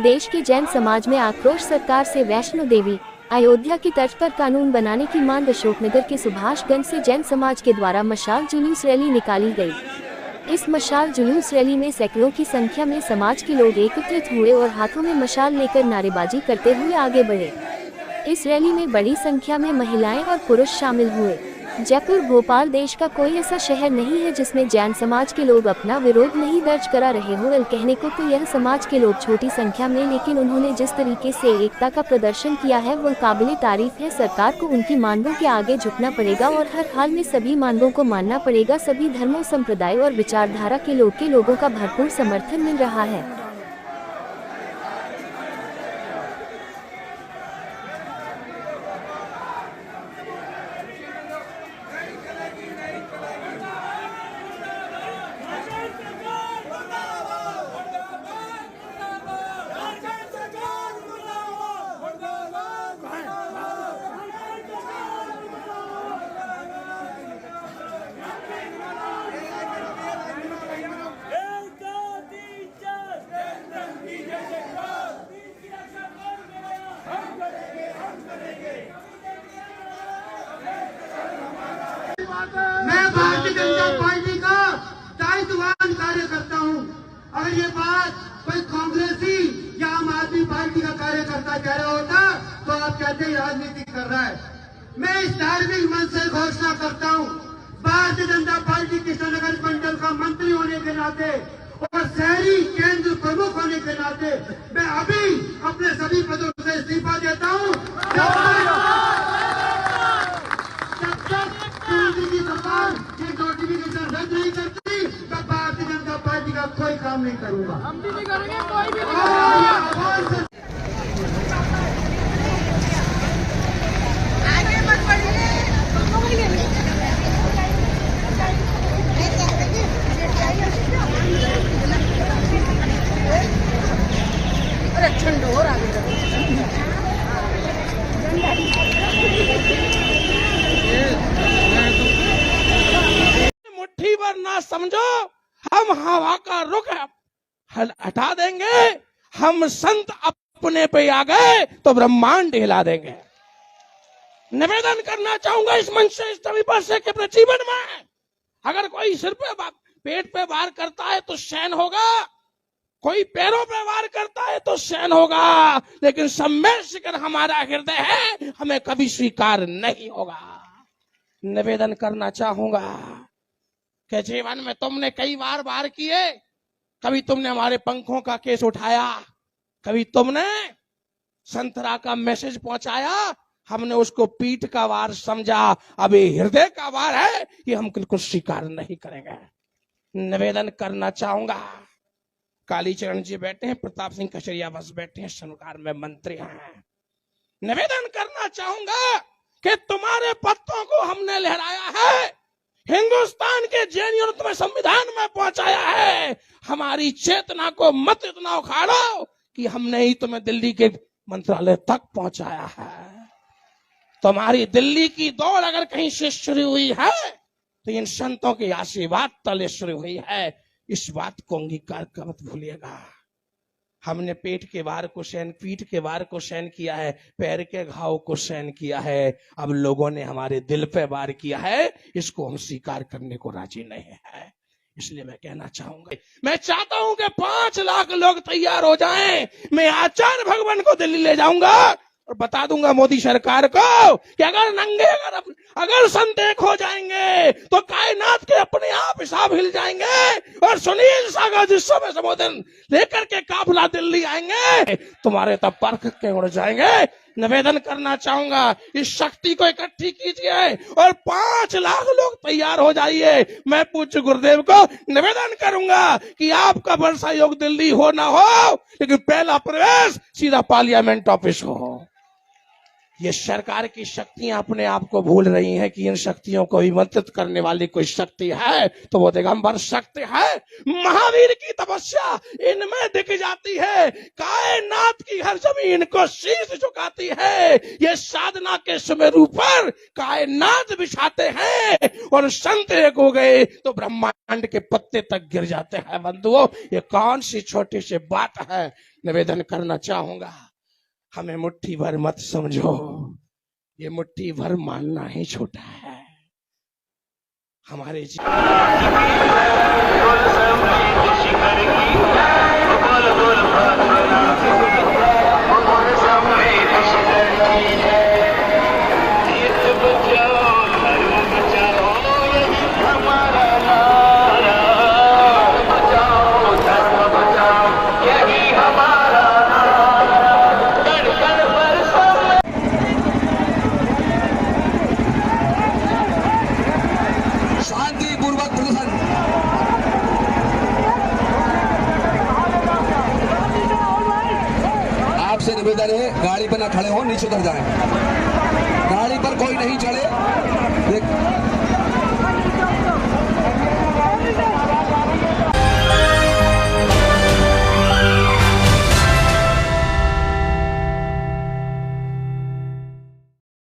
प्रदेश के जैन समाज में आक्रोश। सरकार से वैष्णो देवी अयोध्या की तर्ज पर कानून बनाने की मांग। अशोकनगर के सुभाषगंज से जैन समाज के द्वारा मशाल जुलूस रैली निकाली गई। इस मशाल जुलूस रैली में सैकड़ों की संख्या में समाज के लोग एकत्रित हुए और हाथों में मशाल लेकर नारेबाजी करते हुए आगे बढ़े। इस रैली में बड़ी संख्या में महिलाएं और पुरुष शामिल हुए। जयपुर भोपाल देश का कोई ऐसा शहर नहीं है जिसमें जैन समाज के लोग अपना विरोध नहीं दर्ज करा रहे हो। कहने को तो यह समाज के लोग छोटी संख्या में, लेकिन उन्होंने जिस तरीके से एकता का प्रदर्शन किया है वह काबिले तारीफ है। सरकार को उनकी मांगों के आगे झुकना पड़ेगा और हर हाल में सभी मांगों को मानना पड़ेगा। सभी धर्मों, संप्रदाय और विचारधारा के लोगों का भरपूर समर्थन मिल रहा है। मैं भारतीय जनता पार्टी का दायित्ववान कार्यकर्ता हूं। अगर ये बात कोई कांग्रेसी या आम आदमी पार्टी का कार्यकर्ता कह रहा होता तो आप कहते ही राजनीति कर रहा है। मैं इस धार्मिक मंच से घोषणा करता हूं, भारतीय जनता पार्टी कृष्णनगर मंडल का मंत्री होने के नाते और शहरी केंद्र प्रमुख होने के नाते मैं अभी अपने सभी पदों से इस्तीफा देता हूं। नोटिफिकेशन रद्द नहीं करती मैं भारतीय जनता पार्टी का कोई काम नहीं करूंगा। हम भी नहीं करेंगे, कोई भी नहीं। आगे मत बढ़िए। अरे ठंड हो रहा है। मुट्ठी भर ना समझो, हम हवा का रुख हटा देंगे। हम संत अपने पे आ गए तो ब्रह्मांड हिला देंगे। निवेदन करना चाहूंगा इस मंच से, इस छवि पर से कि अपने जीवन में अगर कोई सिर पे पेट पे वार करता है तो सहन होगा, कोई पैरों पे वार करता है तो सहन होगा, लेकिन सब में शिखर हमारा हृदय है, हमें कभी स्वीकार नहीं होगा। निवेदन करना चाहूंगा कि जीवन में तुमने कई बार वार किए। कभी तुमने हमारे पंखों का केस उठाया, कभी तुमने संतरा का मैसेज पहुंचाया, हमने उसको पीठ का वार समझा। अब ये हृदय का वार है, ये हम बिल्कुल स्वीकार नहीं करेंगे। निवेदन करना चाहूंगा, कालीचरण जी बैठे हैं, प्रताप सिंह कचरिया बस बैठे हैं, सरकार में मंत्री हैं। निवेदन करना चाहूंगा कि तुम्हारे पत्तों को हमने लहराया है, हिंदुस्तान के जैनियों ने तुम्हें संविधान में पहुंचाया है। हमारी चेतना को मत इतना उखाड़ो कि हमने ही तुम्हें दिल्ली के मंत्रालय तक पहुंचाया है। तुम्हारी दिल्ली की दौड़ अगर कहीं से शुरू हुई है तो इन संतों के आशीर्वाद तले शुरू हुई है। इस बात को अंगीकार कर मत भूलिएगा। हमने पेट के वार को सहन, पीठ के वार को सहन किया है, पैर के घाव को सहन किया है, अब लोगों ने हमारे दिल पे वार किया है, इसको हम स्वीकार करने को राजी नहीं है। इसलिए मैं कहना चाहूंगा, मैं चाहता हूं कि 5 लाख लोग तैयार हो जाएं। मैं आचार्य भगवान को दिल्ली ले जाऊंगा और बता दूंगा मोदी सरकार को कि अगर संत एक हो जाएंगे तो कायनात के अपने आप हिसाब हिल जाएंगे और सुनील सागर जिस समय संबोधन लेकर के काफिला दिल्ली आएंगे, तुम्हारे तब परख के उड़ जाएंगे। निवेदन करना चाहूंगा, इस शक्ति को इकट्ठी कीजिए और 5 लाख लोग तैयार हो जाइए। मैं पूज्य गुरुदेव को निवेदन करूंगा कि आपका वर्षा योग दिल्ली हो ना हो, लेकिन पहला प्रवेश सीधा पार्लियामेंट ऑफिस हो। ये सरकार की शक्तियां अपने आप को भूल रही हैं कि इन शक्तियों को विमंत्रित करने वाली कोई शक्ति है तो वो दिगंबर शक्ति है। महावीर की तपस्या इनमें दिख जाती है, कायनात की हर जमीन को शीश झुकाती है। ये साधना के सुमेरु पर कायनात बिछाते हैं, गए और संत एक हो गए तो ब्रह्मांड के पत्ते तक गिर जाते हैं। बंधुओं, ये कौन सी छोटी सी बात है। निवेदन करना चाहूंगा, हमें मुट्ठी भर मत समझो, ये मुट्ठी भर मानना ही छोटा है। हमारे आपसे निवेदन है, गाड़ी पर ना खड़े हो, नीचे उतर जाएं। गाड़ी पर कोई नहीं चढ़े।